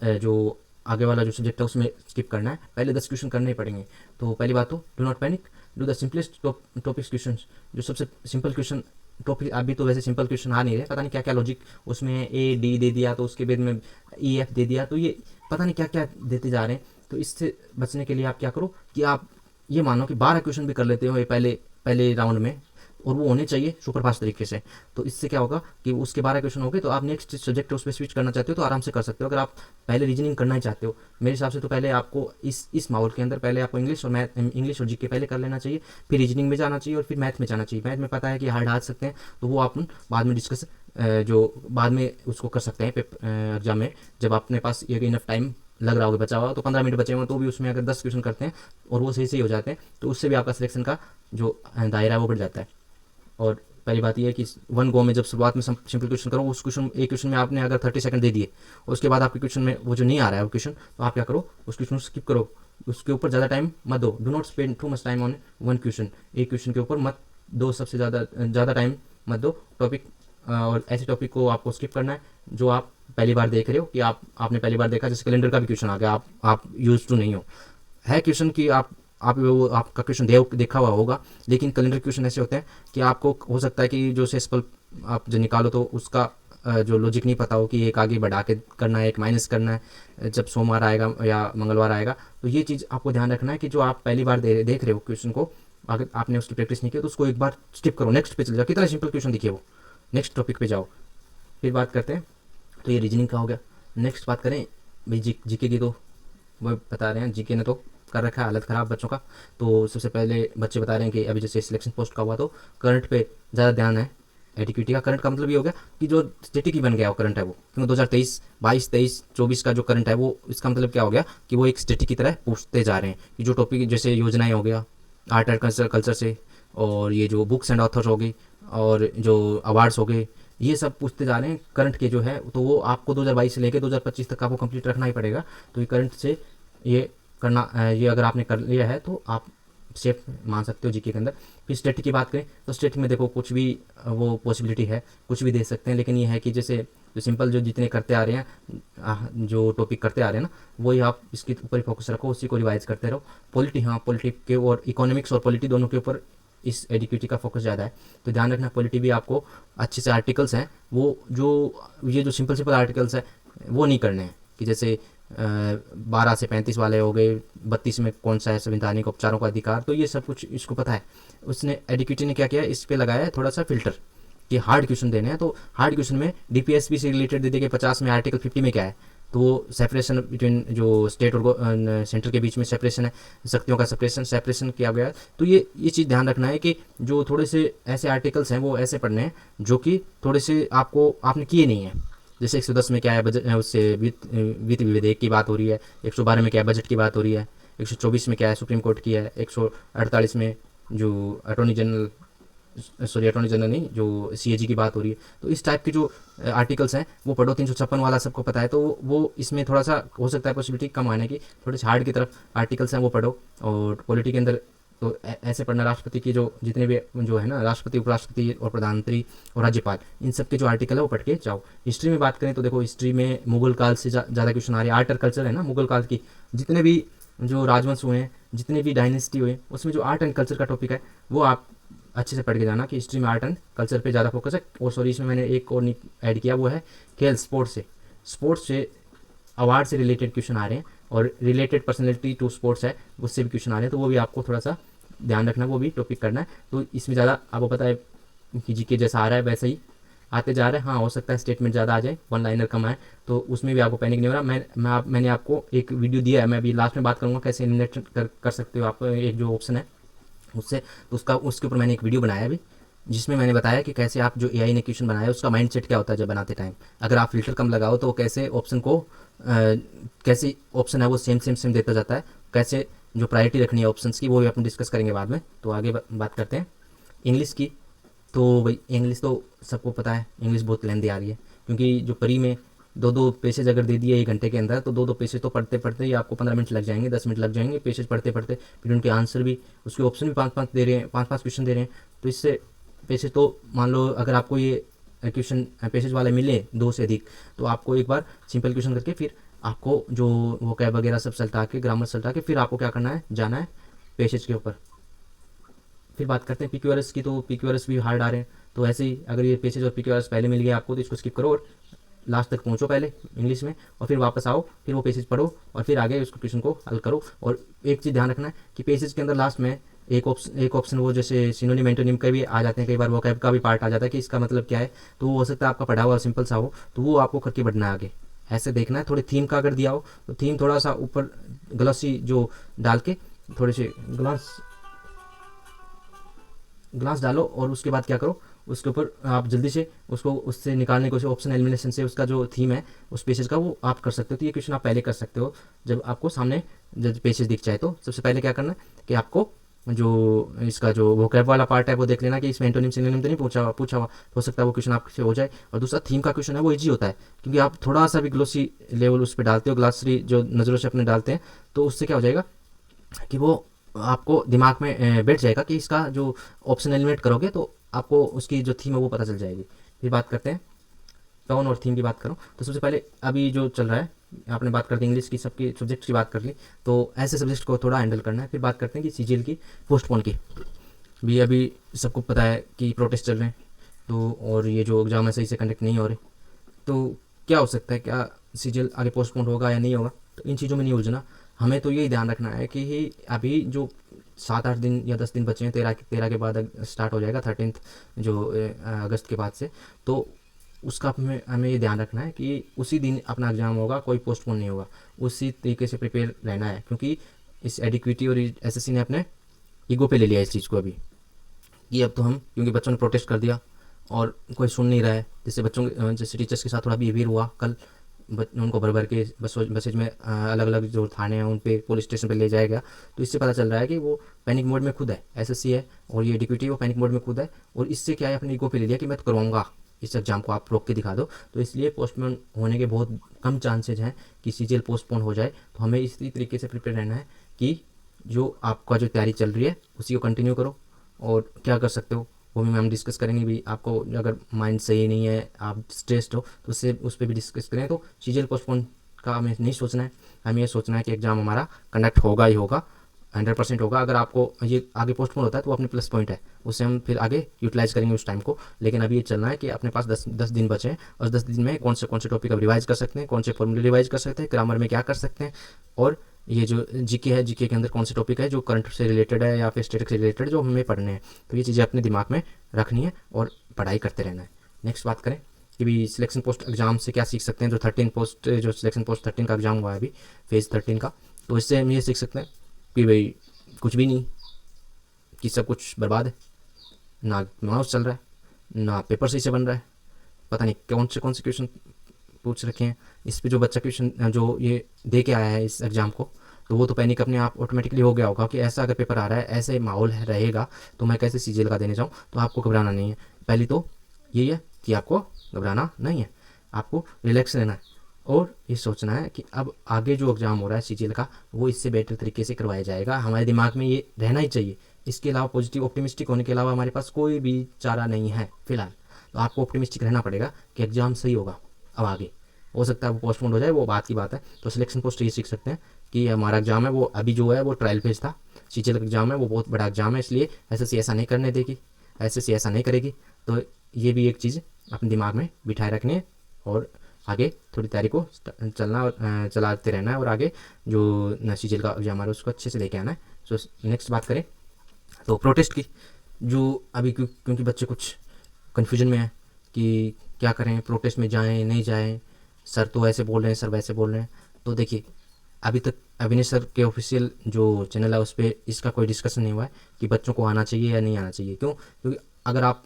जो आगे वाला जो सब्जेक्ट है उसमें स्किप करना है, पहले 10 क्वेश्चन करने ही पड़ेंगे। तो पहली बात तो do not panic, do the simplest topics question, जो सबसे सिंपल क्वेश्चन टॉपिक। अभी तो वैसे सिंपल क्वेश्चन आ नहीं रहे, पता नहीं क्या क्या लॉजिक उसमें ए डी दे दिया, तो उसके बाद में ई एफ दे दिया, तो ये पता नहीं क्या क्या देते जा रहे हैं। तो इससे बचने के लिए आप क्या करो कि आप ये मानो कि 12 क्वेश्चन भी कर लेते हो ये पहले राउंड में, और वो होने चाहिए सुपरफास्ट तरीके से। तो इससे क्या होगा कि उसके 12 क्वेश्चन हो गए, तो आप नेक्स्ट सब्जेक्ट उस पर स्विच करना चाहते हो तो आराम से कर सकते हो। अगर आप पहले रीजनिंग करना ही चाहते हो मेरे हिसाब से, तो पहले आपको इस माहौल के अंदर पहले आपको इंग्लिश और जीके पहले कर लेना चाहिए, फिर रीजनिंग में जाना चाहिए और फिर मैथ में जाना चाहिए। मैथ में पता है कि हार्ड आ सकते हैं, तो वो आप बाद में डिस्कस जो बाद में उसको कर सकते हैं एग्जाम में, जब अपने पास ये इनफ टाइम लग रहा होगा बचा हुआ, तो 15 मिनट बचे हुए तो भी उसमें अगर 10 क्वेश्चन करते हैं और वो सही सही हो जाते हैं तो उससे भी आपका सिलेक्शन का जो दायरा है वो बढ़ जाता है। और पहली बात यह है कि वन गो में जब शुरुआत में सिंपल क्वेश्चन करो, उस एक क्वेश्चन में आपने अगर 30 सेकंड दे दिए और उसके बाद आपके क्वेश्चन में वो जो नहीं आ रहा है वो क्वेश्चन, तो आप क्या करो उस क्वेश्चन को स्किप करो, उसके ऊपर ज़्यादा टाइम मत दो। Do not spend too much time on one question, एक क्वेश्चन के ऊपर मत दो, सबसे ज़्यादा टाइम मत दो। टॉपिक और ऐसे टॉपिक को आपको स्किप करना है जो आप पहली बार देख रहे हो, कि आपने पहली बार देखा, जैसे कैलेंडर का भी क्वेश्चन आ गया, आप यूज टू नहीं हो, है क्वेश्चन की आप वो आपका क्वेश्चन देखा हुआ होगा, लेकिन कैलेंडर क्वेश्चन ऐसे होते हैं कि आपको हो सकता है कि जो सेसपल आप जो निकालो तो उसका जो लॉजिक नहीं पता हो कि एक आगे बढ़ा के करना है, एक माइनस करना है जब सोमवार आएगा या मंगलवार आएगा। तो ये चीज़ आपको ध्यान रखना है कि जो आप पहली बार देख रहे हो क्वेश्चन को, अगर आपने उसकी प्रैक्टिस नहीं की तो उसको एक बार स्किप करो, नेक्स्ट पे चले जाओ। कितना सिंपल क्वेश्चन दिखे वो, नेक्स्ट टॉपिक पे जाओ। फिर बात करते हैं, तो ये रीजनिंग का हो गया। नेक्स्ट बात करें भाई जीके की, तो वो बता रहे हैं जीके ने तो कर रखा है हालत ख़राब बच्चों का। तो सबसे पहले बच्चे बता रहे हैं कि अभी जैसे सिलेक्शन पोस्ट का हुआ तो करंट पे ज़्यादा ध्यान है। एडिक्विटी का करंट का मतलब ये हो गया कि जो स्टेटिक ही बन गया वो करंट है वो, क्योंकि 2023, 22, 23, 24 का जो करंट है वो, इसका मतलब क्या हो गया कि वो एक स्टेटिक की तरह पूछते जा रहे हैं कि जो टॉपिक जैसे योजनाएं हो गया आर्ट एंड कल्चर से, और ये जो बुक्स एंड ऑथर्स हो गई और जो अवार्ड्स हो गए, ये सब पूछते जा रहे हैं करंट के जो है। तो वो आपको 2022 से लेकर 2025 तक आपको कंप्लीट रखना ही पड़ेगा। तो ये करंट से ये करना, ये अगर आपने कर लिया है तो आप सेफ मान सकते हो जीके के अंदर। फिर स्टेटिक की बात करें तो स्टेटिक में देखो कुछ भी वो पॉसिबिलिटी है, कुछ भी दे सकते हैं, लेकिन ये है कि जैसे जो सिंपल जो जितने करते आ रहे हैं, जो टॉपिक करते आ रहे हैं ना, वही आप इसके ऊपर ही फोकस रखो, उसी को रिवाइज करते रहो। पॉलिटी, हाँ पॉलिटी के और इकोनॉमिक्स और पॉलिटी दोनों के ऊपर इस एडिक्विटी का फोकस ज़्यादा है, तो ध्यान रखना। पॉलिटी भी आपको अच्छे से आर्टिकल्स हैं वो ये जो सिंपल आर्टिकल्स है वो नहीं करने हैं, कि जैसे 12 से 35 वाले हो गए, 32 में कौन सा है संवैधानिक उपचारों का अधिकार, तो ये सब कुछ इसको पता है। उसने एडिक्विटी ने क्या किया, इस पे लगाया है थोड़ा सा फिल्टर कि हार्ड क्वेश्चन देने हैं। तो हार्ड क्वेश्चन में डीपीएसपी से रिलेटेड दे देंगे 50 में, आर्टिकल 50 में क्या है, तो वो सेपरेशन बिटवीन जो स्टेट और सेंटर के बीच में सेपरेशन है, शक्तियों का सेपरेशन किया गया है। तो ये चीज़ ध्यान रखना है कि जो थोड़े से ऐसे आर्टिकल्स हैं वो ऐसे पढ़ने हैं जो कि थोड़े से आपने किए नहीं हैं। जैसे 110 में क्या है बजट, उससे वित्त विधेयक की बात हो रही है, 112 में क्या है बजट की बात हो रही है, 124 में क्या है सुप्रीम कोर्ट की है, 148 में जो अटॉर्नी जनरल नहीं, जो सीएजी की बात हो रही है। तो इस टाइप के जो आर्टिकल्स हैं वो पढ़ो। 356 वाला सबको पता है, तो वो इसमें थोड़ा सा हो सकता है पॉसिबिलिटी कम आने की, थोड़े से हार्ड की तरफ आर्टिकल्स हैं वो पढ़ो। और पॉलिटी के अंदर तो ऐसे पढ़ना, राष्ट्रपति की जो जितने भी जो है ना, राष्ट्रपति, उपराष्ट्रपति और प्रधानमंत्री और राज्यपाल, इन सब के जो आर्टिकल है वो पढ़ के जाओ। हिस्ट्री में बात करें तो देखो हिस्ट्री में मुगल काल से ज़्यादा क्वेश्चन आ रहे हैं। आर्ट और कल्चर है ना, मुगल काल की जितने भी जो राजवंश हुए हैं, जितने भी डायनेस्टी हुए, उसमें जो आर्ट एंड कल्चर का टॉपिक है वो आप अच्छे से पढ़ के जाना कि हिस्ट्री में आर्ट एंड कल्चर पे ज़्यादा फोकस है। और सॉरी, इसमें मैंने एक और ऐड किया, वो है खेल, स्पोर्ट्स से अवार्ड से रिलेटेड क्वेश्चन आ रहे हैं, और रिलेटेड पर्सनैलिटी टू स्पोर्ट्स है उससे भी क्वेश्चन आ रहे हैं, तो वो भी आपको थोड़ा सा ध्यान रखना, वो भी टॉपिक करना है। तो इसमें ज़्यादा आपको पता है कि जीके जैसा आ रहा है वैसे ही आते जा रहा है। हाँ, हो सकता है स्टेटमेंट ज़्यादा आ जाए, वन लाइनर कम आए, तो उसमें भी आपको पैनिक नहीं हो रहा। मैंने आपको एक वीडियो दिया है, मैं अभी लास्ट में बात करूँगा कैसे एलिमिनेट कर सकते हो आप एक जो ऑप्शन है उससे। तो उसके ऊपर मैंने एक वीडियो बनाया अभी, जिसमें मैंने बताया कि कैसे आप जो एआई ने क्वेश्चन बनाया उसका माइंडसेट क्या होता है जब बनाते टाइम। अगर आप फिल्टर कम लगाओ तो कैसे ऑप्शन को कैसे ऑप्शन है वो सेम देता जाता है, कैसे जो प्रायोरिटी रखनी है ऑप्शंस की वो भी अपन डिस्कस करेंगे बाद में। तो आगे बात करते हैं इंग्लिश की। तो भाई इंग्लिश तो सबको पता है, इंग्लिश बहुत लेंदी आ रही है, क्योंकि जो परी में दो दो पेजेज अगर दे दिए 1 घंटे के अंदर, तो दो पेजेज तो पढ़ते पढ़ते ही आपको 15 मिनट लग जाएंगे, 10 मिनट लग जाएंगे पेजेज पढ़ते पढ़ते। फिर उनके आंसर भी, उसके ऑप्शन भी 5-5 दे रहे हैं, 5-5 क्वेश्चन दे रहे हैं। तो इससे पेजेज तो मान लो अगर आपको ये क्वेश्चन पेजेज वाले मिले 2 से अधिक, तो आपको एक बार सिंपल क्वेश्चन करके फिर आपको जो वो कैब वगैरह सब सल्टा के, ग्रामर सल्टा के, फिर आपको क्या करना है, जाना है पेजेज के ऊपर। फिर बात करते हैं पीक्यूआरएस की। तो पीक्यूआरएस भी हार्ड आ रहे हैं, तो ऐसे ही अगर ये पेजेज और पीक्यूआरएस पहले मिल गया आपको तो इसको स्किप करो और लास्ट तक पहुंचो पहले इंग्लिश में, और फिर वापस आओ, फिर वो पेजेज पढ़ो और फिर आगे उसको क्वेश्चन को हल करो। और एक चीज़ ध्यान रखना है कि पेजेज के अंदर लास्ट में एक ऑप्शन वो जैसे सिनोनिम एंटोनिम का भी आ जाते हैं, कई बार वोकैब का भी पार्ट आ जाता है कि इसका मतलब क्या है। तो वो हो सकता है आपका पढ़ा हुआ सिंपल सा हो, तो वो आपको करके बढ़ना है आगे। ऐसे देखना है। थोड़ी थीम का अगर दिया हो तो थीम थोड़ा सा ऊपर ग्लॉसी जो डाल के, थोड़े से ग्लास डालो और उसके बाद क्या करो, उसके ऊपर आप जल्दी से उसको उससे निकालने की कोशिश, ऑप्शन एलिमिनेशन से उसका जो थीम है उस पेजेज का वो आप कर सकते हो। तो ये क्वेश्चन आप पहले कर सकते हो जब आपको सामने जब पेजेज दिख जाए। तो सबसे पहले क्या करना है कि आपको जो इसका जो वोकैब वाला पार्ट है वो देख लेना कि इसमें एंटोनिम सिनोनिम तो नहीं पूछा हुआ। हो सकता है वो क्वेश्चन आपसे हो जाए। और दूसरा थीम का क्वेश्चन है वो इजी होता है, क्योंकि आप थोड़ा सा भी ग्लोसी लेवल उस पर डालते हो, ग्लासरी जो नज़रों से अपने डालते हैं, तो उससे क्या हो जाएगा कि वो आपको दिमाग में बैठ जाएगा कि इसका जो ऑप्शन एलिमिनेट करोगे तो आपको उसकी जो थीम है वो पता चल जाएगी। फिर बात करते हैं टोन और थीम की बात करूँ तो सबसे पहले अभी जो चल रहा है, आपने बात कर दी इंग्लिश की, सबकी सब्जेक्ट की बात कर ली, तो ऐसे सब्जेक्ट को थोड़ा हैंडल करना है। फिर बात करते हैं कि सीजीएल की पोस्टपोन की। भी अभी सबको पता है कि प्रोटेस्ट चल रहे हैं, तो और ये जो एग्ज़ाम है सही से कंडक्ट नहीं हो रहे, तो क्या हो सकता है, क्या सीजीएल आगे पोस्टपोन होगा या नहीं होगा। तो इन चीज़ों में नहीं उलझना, हमें तो यही ध्यान रखना है कि ही अभी जो 7-8 दिन या 10 दिन बचे हैं, 13 के बाद स्टार्ट हो जाएगा 13 जो अगस्त के बाद से, तो उसका हमें ये ध्यान रखना है कि उसी दिन अपना एग्ज़ाम होगा, कोई पोस्टपोन नहीं होगा। उसी तरीके से प्रिपेयर रहना है, क्योंकि इस एडिक्विटी और एसएससी ने अपने ईगो पे ले लिया इस चीज़ को अभी, कि अब तो हम, क्योंकि बच्चों ने प्रोटेस्ट कर दिया और कोई सुन नहीं रहा है, जैसे जैसे टीचर्स के साथ थोड़ा बिहेवियर हुआ कल, उनको भर भर के बसेज में अलग अलग जो थाने हैं उन पे, पुलिस स्टेशन पे ले जाया गया। तो इससे पता चल रहा है कि वो पैनिक मोड में खुद है, एसएससी है और ये डिक्यूटी वो पैनिक मोड में खुद है। और इससे क्या है, अपने ईगो पे ले लिया कि मैं तो करवाऊंगा इस एग्ज़ाम को, आप रोक के दिखा दो। तो इसलिए पोस्टपोन होने के बहुत कम चांसेज हैं कि सीजीएल पोस्टपोन हो जाए। तो हमें इसी तरीके से प्रिपेयर रहना है कि जो आपका जो तैयारी चल रही है उसी को कंटिन्यू करो। और क्या कर सकते हो वो भी हम डिस्कस करेंगे भी। आपको अगर माइंड सही नहीं है, आप स्ट्रेस्ड हो, तो उससे उस पर भी डिस्कस करें। तो सीजीएल पोस्टपोन का हमें नहीं सोचना है, हमें ये सोचना है कि एग्ज़ाम हमारा कंडक्ट होगा ही होगा, 100% होगा। अगर आपको ये आगे पोस्टपोन होता है तो वो अपने प्लस पॉइंट है, उससे हम फिर आगे यूटिलाइज करेंगे उस टाइम को। लेकिन अभी ये चलना है कि अपने पास 10 दिन बचे हैं, और 10 दिन में कौन से टॉपिक अब रिवाइज कर सकते हैं, कौन से फॉर्मूले रिवाइज कर सकते हैं, ग्रामर में क्या कर सकते हैं, और ये जो जीके है, जीके के अंदर कौन से टॉपिक है जो करंट से रिलेटेड है या फिर स्टेटिक से रिलेटेड जो हमें पढ़ने हैं। तो ये चीज़ें अपने दिमाग में रखनी है और पढ़ाई करते रहना है। नेक्स्ट बात करें कि भी सिलेक्शन पोस्ट एग्जाम से क्या सीख सकते हैं। जो 13 पोस्ट 13 का एग्ज़ाम हुआ है अभी, फेज़ 13 का, तो इससे हम ये सीख सकते हैं कि भाई कुछ भी नहीं, कि सब कुछ बर्बाद है, ना माउस चल रहा है, ना पेपर सही से बन रहा है, पता नहीं कौन से क्वेश्चन पूछ रखे हैं इस पे। जो बच्चा क्वेश्चन जो ये दे के आया है इस एग्ज़ाम को, तो वो तो पैनिक अपने आप ऑटोमेटिकली हो गया होगा कि ऐसा अगर पेपर आ रहा है, ऐसे माहौल रहेगा तो मैं कैसे सीजीएल का देने जाऊँ। तो आपको घबराना नहीं है, पहली तो यही है कि आपको घबराना नहीं है, आपको रिलैक्स रहना है और ये सोचना है कि अब आगे जो एग्ज़ाम हो रहा है सीजीएल का वो इससे बेटर तरीके से करवाया जाएगा। हमारे दिमाग में ये रहना ही चाहिए। इसके अलावा पॉजिटिव ऑप्टिमिस्टिक होने के अलावा हमारे पास कोई भी चारा नहीं है फिलहाल। तो आपको ऑप्टिमिस्टिक रहना पड़ेगा कि एग्ज़ाम सही होगा। अब आगे हो सकता है वो पोस्टपोन हो जाए, वो बात की बात है। तो सिलेक्शन पोस्ट ये सीख सकते हैं कि हमारा एग्ज़ाम है वो अभी जो है वो ट्रायल फेज था, सीजीएल का एग्ज़ाम है वो बहुत बड़ा एग्ज़ाम है, इसलिए एसएससी ऐसा नहीं करने देगी, एसएससी ऐसा नहीं करेगी। तो ये भी एक चीज़ अपने दिमाग में बिठाए रखनी है और आगे थोड़ी तैयारी को चलाते रहना है और आगे जो सीजीएल का एग्ज़ाम आ रहा है उसको अच्छे से लेके आना है। सो नेक्स्ट बात करें तो प्रोटेस्ट की, जो अभी क्योंकि बच्चे कुछ कन्फ्यूजन में है कि क्या करें, प्रोटेस्ट में जाएं नहीं जाएं, सर तो ऐसे बोल रहे हैं, सर वैसे बोल रहे हैं। तो देखिए, अभी तक अभिनय सर के ऑफिशियल जो चैनल है उस पर इसका कोई डिस्कशन नहीं हुआ है कि बच्चों को आना चाहिए या नहीं आना चाहिए। क्यों? क्योंकि अगर आप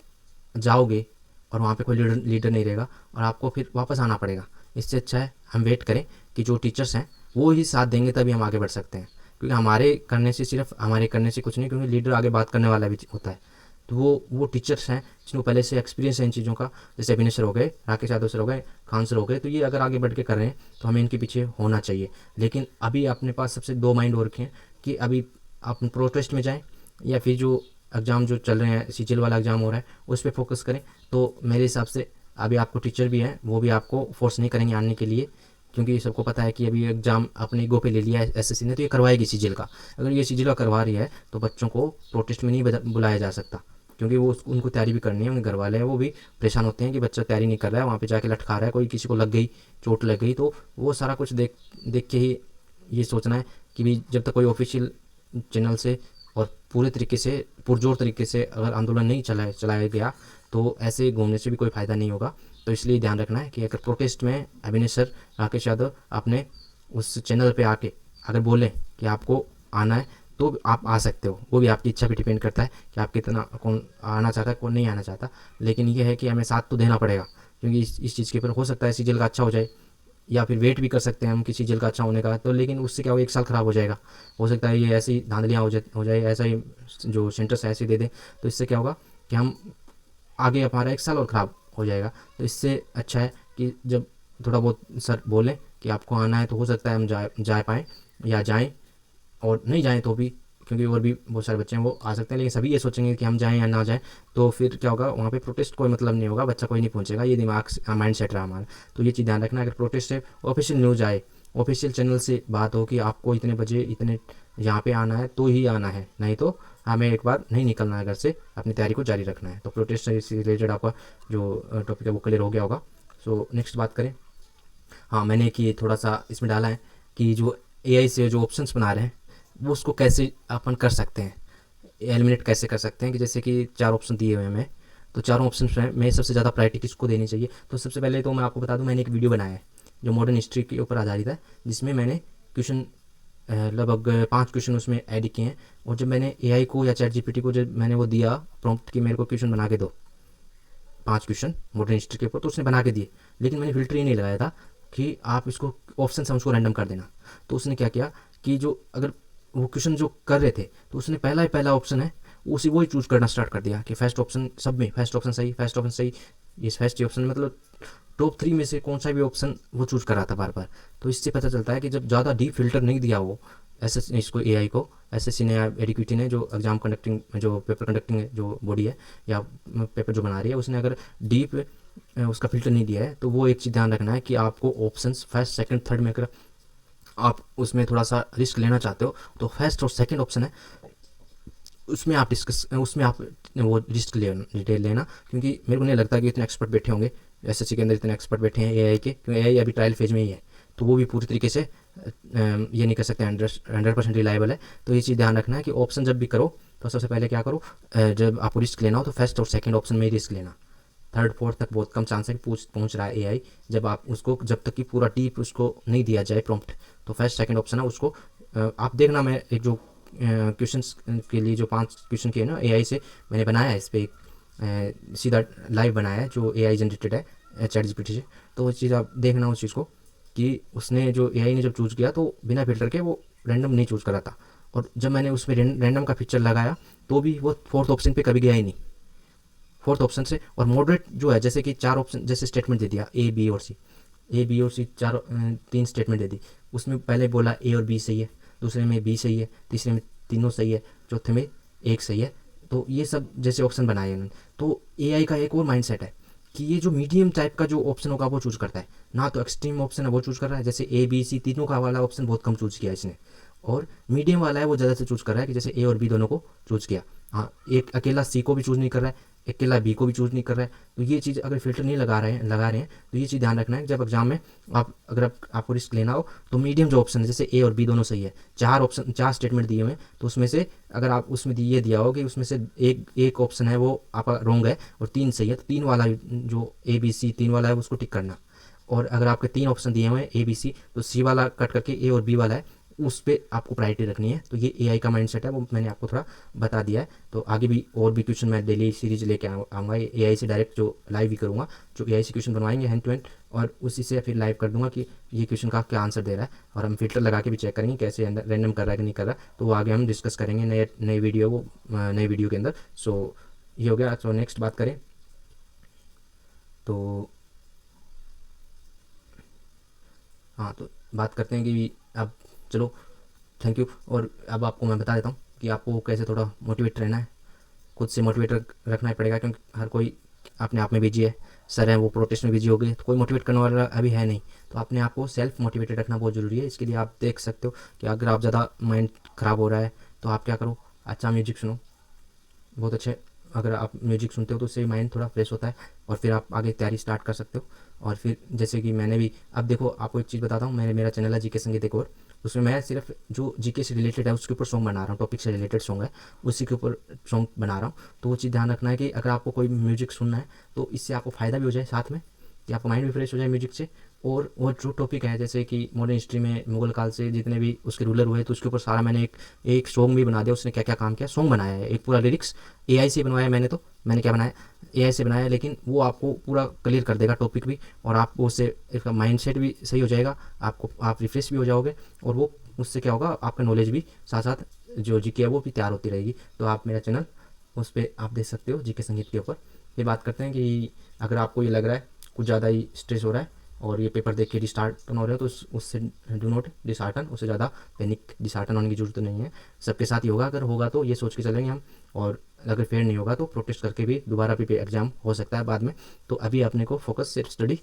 जाओगे और वहाँ पे कोई लीडर नहीं रहेगा और आपको फिर वापस आना पड़ेगा। इससे अच्छा है हम वेट करें कि जो टीचर्स हैं वो ही साथ देंगे, तभी हम आगे बढ़ सकते हैं। क्योंकि हमारे करने से, सिर्फ हमारे करने से कुछ नहीं, क्योंकि लीडर आगे बात करने वाला भी होता है। तो वो टीचर्स हैं जिनको पहले से एक्सपीरियंस है इन चीज़ों का, जैसे अभिनय सर हो गए, राकेश यादव सर हो गए, खान सर हो गए। तो ये अगर आगे बढ़ के कर रहे हैं तो हमें इनके पीछे होना चाहिए। लेकिन अभी अपने पास सबसे दो माइंड हो रखे हैं कि अभी आप प्रोटेस्ट में जाएं या फिर जो एग्ज़ाम जो चल रहे हैं, सीजीएल वाला एग्ज़ाम हो रहा है, उस पर फोकस करें। तो मेरे हिसाब से अभी आपको टीचर भी हैं, वो भी आपको फोर्स नहीं करेंगे आने के लिए, क्योंकि सबको पता है कि अभी एग्ज़ाम अपने गो पे ले लिया है एसएससी ने, तो ये करवाएगी सीजीएल का। अगर ये सीजीएल का करवा रही है तो बच्चों को प्रोटेस्ट में नहीं बुलाया जा सकता, क्योंकि वो उनको तैयारी भी करनी है। उनके घर वाले हैं वो भी परेशान होते हैं कि बच्चा तैयारी नहीं कर रहा है, वहाँ पे जाके लटका रहा है, कोई किसी को लग गई, चोट लग गई। तो वो सारा कुछ देख देख के ही ये सोचना है कि भी जब तक कोई ऑफिशियल चैनल से और पूरे तरीके से, पुरजोर तरीके से अगर आंदोलन नहीं चलाया गया तो ऐसे घूमने से भी कोई फ़ायदा नहीं होगा। तो इसलिए ध्यान रखना है कि अगर प्रोटेस्ट में अभिनय सर, राकेश यादव आपने उस चैनल पे आके अगर बोले कि आपको आना है तो आप आ सकते हो। वो भी आपकी इच्छा पे डिपेंड करता है कि आप कितना, कौन आना चाहता है, कौन नहीं आना चाहता। लेकिन ये है कि हमें साथ तो देना पड़ेगा, क्योंकि इस चीज़ के ऊपर हो सकता है सीजीएल का अच्छा हो जाए, या फिर वेट भी कर सकते हैं हम किसी जेल का अच्छा होने का। तो लेकिन उससे क्या हो, एक साल ख़राब हो जाएगा। हो सकता है ये ऐसी धांधलियाँ हो जाए, ऐसा ही जो सेंटर्स ऐसे दे दें, तो इससे क्या होगा कि हम आगे हमारा एक साल और ख़राब हो जाएगा। तो इससे अच्छा है कि जब थोड़ा बहुत सर बोलें कि आपको आना है तो हो सकता है हम जा पाएँ या जाएँ, और नहीं जाएँ तो भी, क्योंकि और भी बहुत सारे बच्चे हैं वो आ सकते हैं। लेकिन सभी ये सोचेंगे कि हम जाएँ या ना जाएँ, तो फिर क्या होगा, वहाँ पे प्रोटेस्ट कोई मतलब नहीं होगा, बच्चा कोई नहीं पहुँचेगा। ये दिमाग माइंड सेट रहा हमारा। तो ये चीज़ ध्यान रखना, अगर प्रोटेस्ट है ऑफिशियल न्यूज़ आए, ऑफिशियल चैनल से बात हो कि आपको इतने बजे इतने यहाँ पे आना है तो ही आना है, नहीं तो हमें एक बार नहीं निकलना है घर से, अपनी तैयारी को जारी रखना है। तो प्रोटेस्ट से रिलेटेड आपका जो टॉपिक है वो क्लियर हो गया होगा। सो नेक्स्ट बात करें। हाँ, मैंने कि थोड़ा सा इसमें डाला है कि जो एआई से जो ऑप्शंस बना रहे हैं वो उसको कैसे अपन कर सकते हैं, एलिमिनेट कैसे कर सकते हैं। कि जैसे कि 4 ऑप्शन दिए हुए हैं हमें, तो चारों ऑप्शन में सबसे ज़्यादा प्रायोरिटी किसको देनी चाहिए। तो सबसे पहले तो मैं आपको बता दूं, मैंने एक वीडियो बनाया है जो मॉडर्न हिस्ट्री के ऊपर आधारित है, जिसमें मैंने क्वेश्चन लगभग 5 क्वेश्चन उसमें ऐड किए हैं। और जब मैंने एआई को या चैट जीपीटी को जब मैंने वो दिया प्रॉम्प्ट कि मेरे को क्वेश्चन बना के दो 5 क्वेश्चन मॉडर्न हिस्ट्री के ऊपर, तो उसने बना के दिए। लेकिन मैंने फिल्टर ही नहीं लगाया था कि आप इसको ऑप्शन समझ को रैंडम कर देना। तो उसने क्या किया कि जो अगर वो क्वेश्चन जो कर रहे थे तो उसने पहला ऑप्शन है उसी वही चूज करना स्टार्ट कर दिया कि फर्स्ट ऑप्शन, सब में फर्स्ट ऑप्शन सही, फर्स्ट ऑप्शन सही। ये फर्स्ट ऑप्शन मतलब टॉप 3 में से कौन सा भी ऑप्शन वो चूज कर रहा था बार बार। तो इससे पता चलता है कि जब ज़्यादा डीप फिल्टर नहीं दिया वो इसको एआई को, एसएससी ने या एडीक्यूटी ने, जो एग्जाम कंडक्टिंग, जो पेपर कंडक्टिंग जो बॉडी है या पेपर जो बना रही है, उसने अगर डीप उसका फिल्टर नहीं दिया है, तो वो एक चीज़ ध्यान रखना है कि आपको ऑप्शंस फर्स्ट सेकंड थर्ड में अगर आप उसमें थोड़ा सा रिस्क लेना चाहते हो तो फर्स्ट और सेकंड ऑप्शन है उसमें आप वो रिस्क लेना। क्योंकि मेरे को नहीं लगता कि इतने एक्सपर्ट बैठे होंगे एसएससी के अंदर, इतने एक्सपर्ट बैठे हैं एआई के, क्योंकि एआई अभी ट्रायल फेज में ही है। तो वो भी पूरी तरीके से ये नहीं कर सकते 100% रिलायबल है। तो ये चीज़ ध्यान रखना है कि ऑप्शन जब भी करो तो सबसे पहले क्या करो, जब आपको रिस्क लेना हो तो फर्स्ट और सेकंड ऑप्शन में ही रिस्क लेना। थर्ड फोर्थ तक बहुत कम चांस है कि पहुंच रहा है एआई। जब तक कि पूरा डीप उसको नहीं दिया जाए प्रॉम्प्ट, तो फर्स्ट सेकंड ऑप्शन है उसको आप देखना। मैं एक जो क्वेश्चंस के लिए जो 5 क्वेश्चन किए ना एआई से मैंने बनाया है, इस पर सीधा लाइव बनाया है जो एआई जनरेटेड है चैट जीपीटी से। तो वो चीज़ आप देखना उस चीज़ को कि उसने जो एआई ने जब चूज़ किया तो बिना फिल्टर के वो रैंडम नहीं चूज़ करा था। और जब मैंने उसमें रैंडम का फीचर लगाया तो भी वो फोर्थ ऑप्शन पे कभी गया ही नहीं, फोर्थ ऑप्शन से। और मॉडरेट जो है, जैसे कि 4 ऑप्शन, जैसे स्टेटमेंट दे दिया ए बी और सी, 3 स्टेटमेंट दे दी। उसमें पहले बोला ए और बी सही है, दूसरे में बी सही है, तीसरे में तीनों सही है, चौथे में एक सही है। तो ये सब जैसे ऑप्शन बनाए उन्होंने। तो एआई का एक और माइंडसेट है कि ये जो मीडियम टाइप का जो ऑप्शन होगा वो चूज करता है, ना तो एक्सट्रीम ऑप्शन है वो चूज कर रहा है, जैसे ए बी सी तीनों का वाला ऑप्शन बहुत कम चूज किया इसने, और मीडियम वाला है वो ज़्यादा से चूज कर रहा है कि जैसे ए और बी दोनों को चूज किया। हाँ, एक अकेला सी को भी चूज नहीं कर रहा है, अकेला बी को भी चूज़ नहीं कर रहा है। तो ये चीज़ अगर फ़िल्टर नहीं लगा रहे हैं तो ये चीज़ ध्यान रखना है जब एग्ज़ाम में अगर आपको रिस्क लेना हो तो मीडियम जो ऑप्शन है, जैसे ए और बी दोनों सही है, 4 स्टेटमेंट दिए हुए हैं, तो उसमें से अगर आप उसमें ये दिया हो कि उसमें से एक ऑप्शन है वो आपका रॉन्ग है और 3 सही है, तो 3 वाला जो ए बी सी 3 वाला है उसको टिक करना। और अगर आपके 3 ऑप्शन दिए हुए हैं ए बी सी, तो सी वाला कट करके ए और बी वाला है उस पर आपको प्रायोरिटी रखनी है। तो ये एआई का माइंडसेट है, वो मैंने आपको थोड़ा बता दिया है। तो आगे भी और भी क्वेश्चन मैं डेली सीरीज लेके आऊँगा, एआई से डायरेक्ट जो लाइव भी करूँगा, जो एआई से क्वेश्चन बनवाएंगे हैंड टू हैंड, और उसी से फिर लाइव कर दूंगा कि ये क्वेश्चन का क्या आंसर दे रहा है, और हम फिल्टर लगा के भी चेक करेंगे कैसे रैंडम कर रहा है कि नहीं कर रहा। तो वो आगे हम डिस्कस करेंगे नए वीडियो के अंदर। सो ये हो गया। सो नेक्स्ट बात करें तो हाँ, तो बात करते हैं कि अब चलो, थैंक यू। और अब आपको मैं बता देता हूँ कि आपको कैसे थोड़ा मोटिवेट रहना है, खुद से मोटिवेट रखना ही पड़ेगा, क्योंकि हर कोई अपने आप में बिजी है। सर है वो प्रोटेस्ट में बिजी हो गए, तो कोई मोटिवेट करने वाला अभी है नहीं। तो अपने आप को सेल्फ मोटिवेटेड रखना बहुत ज़रूरी है। इसके लिए आप देख सकते हो कि अगर आप ज़्यादा माइंड ख़राब हो रहा है तो आप क्या करो, अच्छा म्यूजिक सुनो, बहुत अच्छे। अगर आप म्यूजिक सुनते हो तो उससे माइंड थोड़ा फ्रेश होता है, और फिर आप आगे तैयारी स्टार्ट कर सकते हो। और फिर जैसे कि मैंने भी, अब देखो आपको एक चीज़ बताता हूँ, मेरा चैनल है जीके संगीत एक और, उसमें मैं सिर्फ जो जीके से रिलेटेड है उसके ऊपर सॉन्ग बना रहा हूँ, टॉपिक से रिलेटेड सॉन्ग है उसी के ऊपर सॉन्ग बना रहा हूँ। तो वो चीज़ ध्यान रखना है कि अगर आपको कोई म्यूजिक सुनना है तो इससे आपको फ़ायदा भी हो जाए साथ में, कि आपका माइंड भी फ्रेश हो जाए म्यूजिक से। और वो जो टॉपिक है, जैसे कि मॉडर्न हिस्ट्री में मुगल काल से जितने भी उसके रूलर हुए, तो उसके ऊपर सारा मैंने एक सॉन्ग भी बना दिया। उसने क्या क्या काम किया, सॉन्ग बनाया है, एक पूरा लिरिक्स एआई से बनवाया मैंने। तो मैंने क्या बनाया, एआई से बनाया, लेकिन वो आपको पूरा क्लियर कर देगा टॉपिक भी, और आपको उससे इसका माइंड सेट भी सही हो जाएगा, आप रिफ्रेश भी हो जाओगे, और वो उससे क्या होगा, आपका नॉलेज भी साथ साथ जो जीके है वो भी तैयार होती रहेगी। तो आप मेरा चैनल उस पर आप देख सकते हो, जीके संगीत के ऊपर। ये बात करते हैं कि अगर आपको ये लग रहा है कुछ ज़्यादा ही स्ट्रेस हो रहा है और ये पेपर देख के डिसहार्टन हो रहे हो, तो उससे डू नॉट डिसहार्टन, उससे ज़्यादा पैनिक डिसहार्टन होने की जरूरत नहीं है। सबके साथ ही होगा, अगर होगा तो ये सोच के चलेंगे हम, और अगर फेयर नहीं होगा तो प्रोटेस्ट करके भी दोबारा भी एग्जाम हो सकता है बाद में। तो अभी अपने को फोकस सिर्फ स्टडी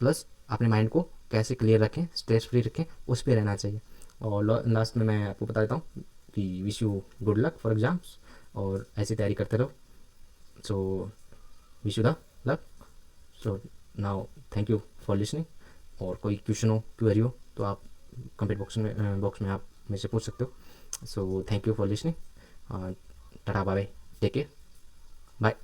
प्लस अपने माइंड को कैसे क्लियर रखें, स्ट्रेस फ्री रखें, उस पर रहना चाहिए। और लास्ट में मैं आपको बता देता हूँ कि wish you good luck for exams, और ऐसी तैयारी करते रहो। So wish you the luck. So now thank you for listening. और कोई क्वेश्चन हो, क्वेरी हो, तो आप कमेंट बॉक्स में आप मेरे से पूछ सकते हो। So thank you for listening. Tata bye, take care, bye.